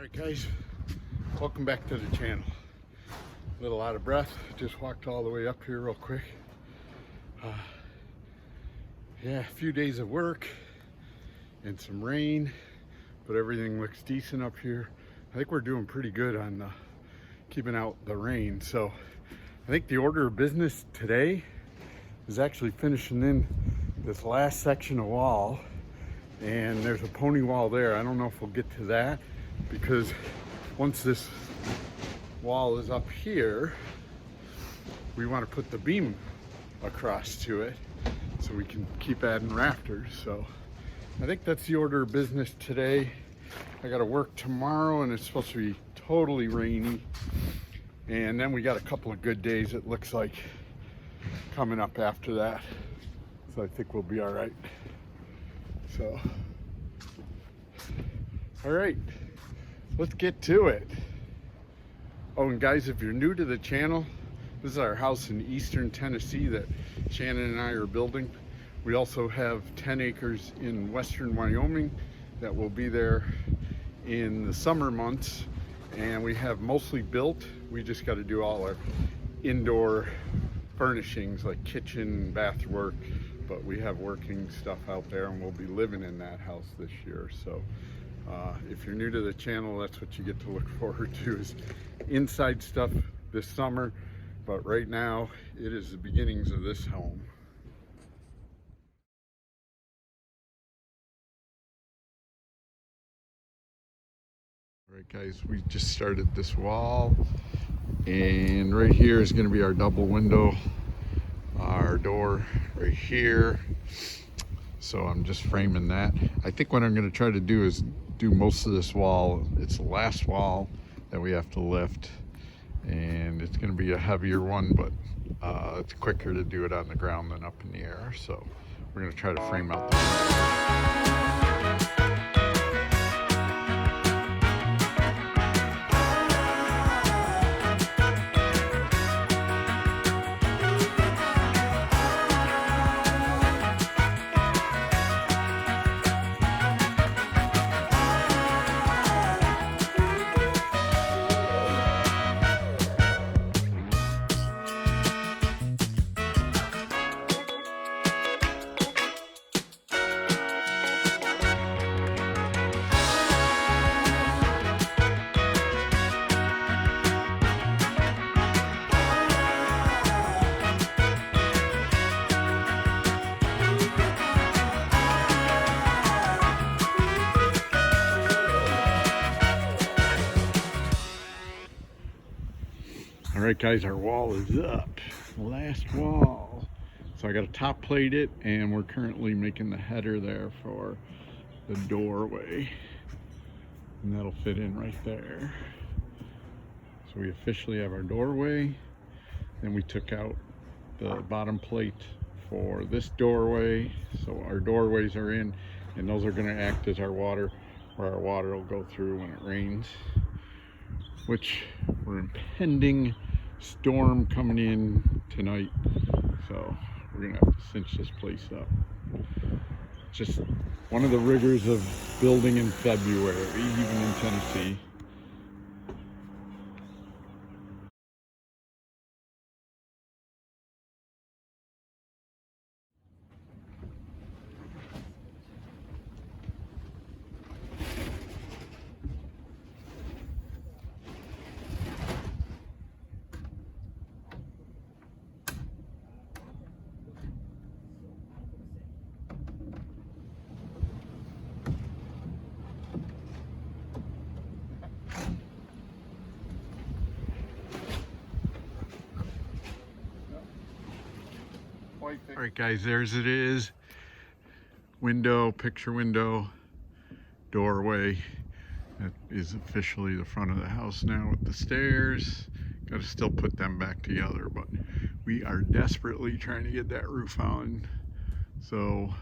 Alright guys, welcome back to the channel. A little out of breath, just walked all the way up here real quick. Yeah, a few days of work and some rain, but everything looks decent up here. I think we're doing pretty good on keeping out the rain. So I think the order of business today is actually finishing in this last section of wall, and there's a pony wall there. I don't know if we'll get to that, because once this wall is up here, we want to put the beam across to it so we can keep adding rafters. So I think that's the order of business today. I got to work tomorrow and it's supposed to be totally rainy, and then we got a couple of good days, it looks like, coming up after that, so I think we'll be all right. So all right, let's get to it. Oh, and guys, if you're new to the channel, this is our house in eastern Tennessee that Shannon and I are building. We also have 10 acres in western Wyoming that will be there in the summer months, and we have mostly built. We just got to do all our indoor furnishings like kitchen, bath work, but we have working stuff out there, and we'll be living in that house this year. So if you're new to the channel, that's what you get to look forward to, is inside stuff this summer. But right now, it is the beginnings of this home. All right, guys, we just started this wall, and right here is going to be our double window, our door right here. So I'm just framing that. I think what I'm going to try to do is do most of this wall. It's the last wall that we have to lift, and it's going to be a heavier one, but it's quicker to do it on the ground than up in the air. So we're going to try to frame out the All right, guys, our wall is up, last wall. So I got to top plate it, and we're currently making the header there for the doorway, and that'll fit in right there. So we officially have our doorway. Then we took out the bottom plate for this doorway, so our doorways are in, and those are going to act as our water, where our water will go through when it rains, which we're impending storm coming in tonight, so we're gonna have to cinch this place up. Just one of the rigors of building in February, even in Tennessee. All right, guys, there's it is. Window, picture window, doorway. That is officially the front of the house now with the stairs. Got to still put them back together, but we are desperately trying to get that roof on. So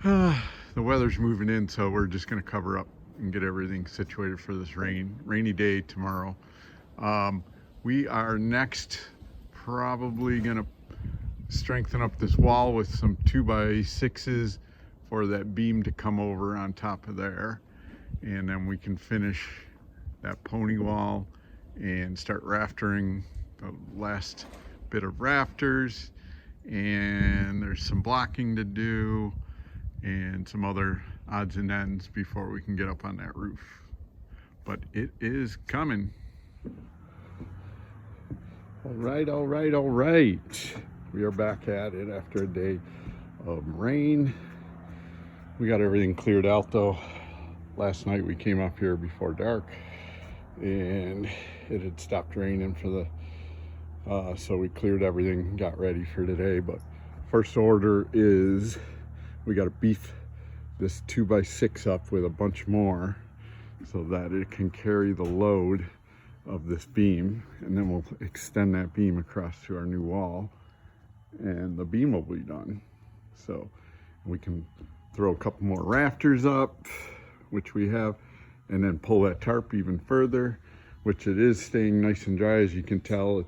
the weather's moving in, so we're just going to cover up and get everything situated for this rainy day tomorrow. We are next probably going to strengthen up this wall with some 2x6s for that beam to come over on top of there. and then we can finish that pony wall and start raftering the last bit of rafters. And there's some blocking to do and some other odds and ends before we can get up on that roof. But it is coming. All right, all right, all right. We are back at it after a day of rain. We got everything cleared out though. Last night we came up here before dark and it had stopped raining for the so we cleared everything, got ready for today. But first order is we got to beef this 2x6 up with a bunch more so that it can carry the load of this beam, and then we'll extend that beam across to our new wall and the beam will be done. So we can throw a couple more rafters up, which we have, and then pull that tarp even further, which it is staying nice and dry. As you can tell,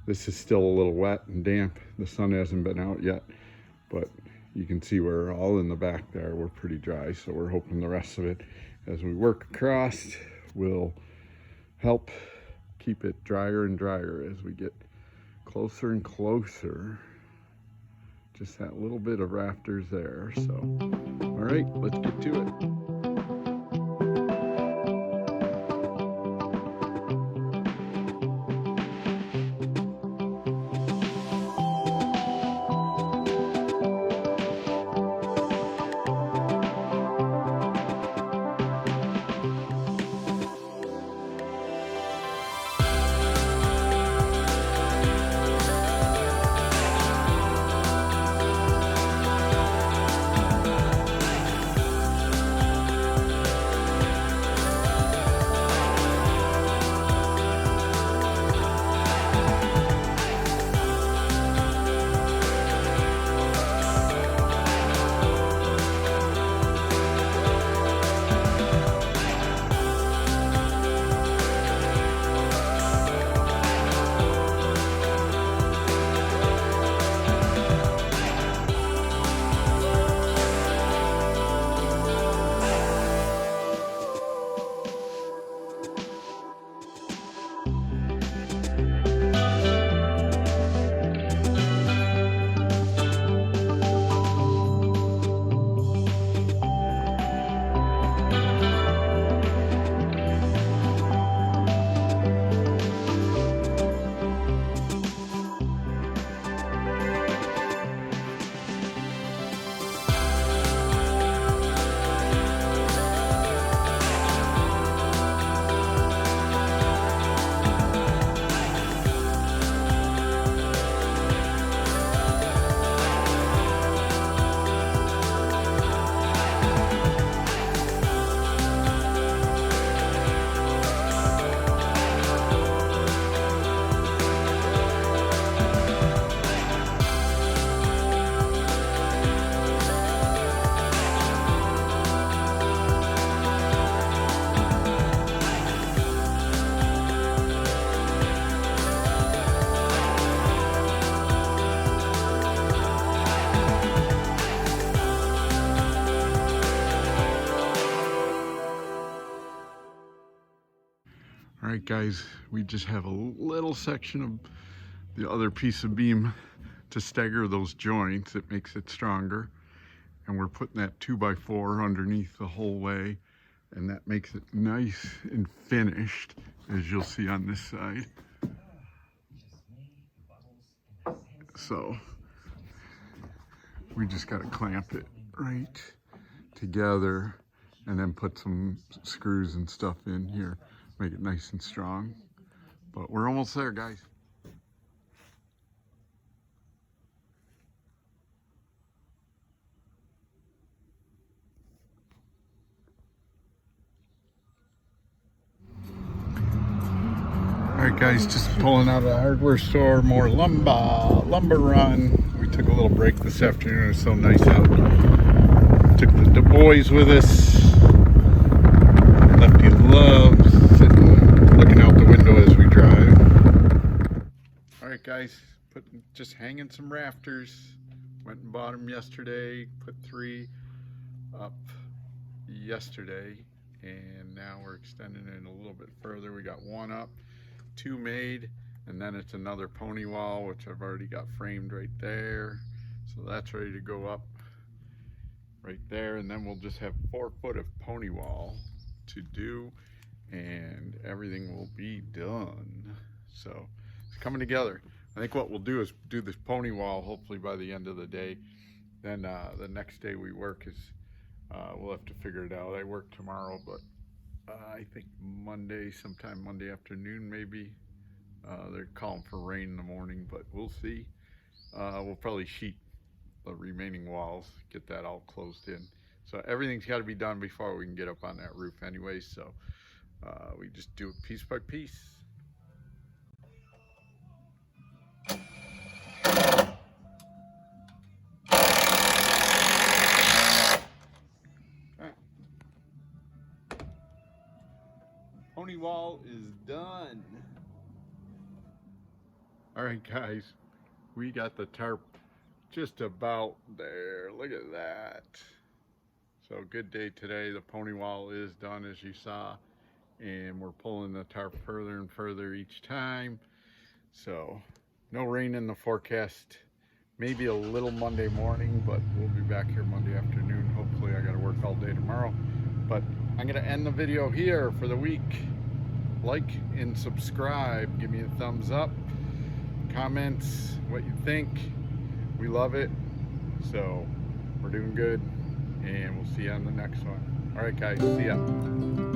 this is still a little wet and damp. The sun hasn't been out yet, but you can see we're all in the back there. We're pretty dry, so we're hoping the rest of it as we work across will help keep it drier and drier as we get closer and closer. Just that little bit of rafters there. So, all right, let's get to it. All right, guys, we just have a little section of the other piece of beam to stagger those joints. It makes it stronger. And we're putting that 2x4 underneath the whole way. And that makes it nice and finished, as you'll see on this side. So we just got to clamp it right together and then put some screws and stuff in here. Make it nice and strong. But we're almost there, guys. Alright guys, just pulling out of the hardware store, more lumber run. We took a little break this afternoon, it was so nice out. Took the boys with us. Lefty loves sitting, looking out the window as we drive. Alright guys, just hanging some rafters. Went and bought them yesterday, put 3 up yesterday. and now we're extending it a little bit further. We got one up, two made, and then it's another pony wall, which I've already got framed right there. So that's ready to go up right there, and then we'll just have 4 foot of pony wall to do, and everything will be done. So it's coming together. I think what we'll do is do this pony wall hopefully by the end of the day. Then the next day we work is we'll have to figure it out. I work tomorrow, but I think Monday, sometime Monday afternoon maybe. They're calling for rain in the morning, but we'll see. We'll probably sheet the remaining walls, get that all closed in. So everything's got to be done before we can get up on that roof anyway, so we just do it piece by piece. Okay. Pony wall is done. All right, guys, we got the tarp just about there. Look at that. So good day today. The pony wall is done, as you saw, and we're pulling the tarp further and further each time. So no rain in the forecast. Maybe a little Monday morning, but we'll be back here Monday afternoon. Hopefully. I got to work all day tomorrow, but I'm gonna end the video here for the week. Like and subscribe. Give me a thumbs up. Comments what you think. We love it. So we're doing good, and we'll see you on the next one. All right, guys, see ya.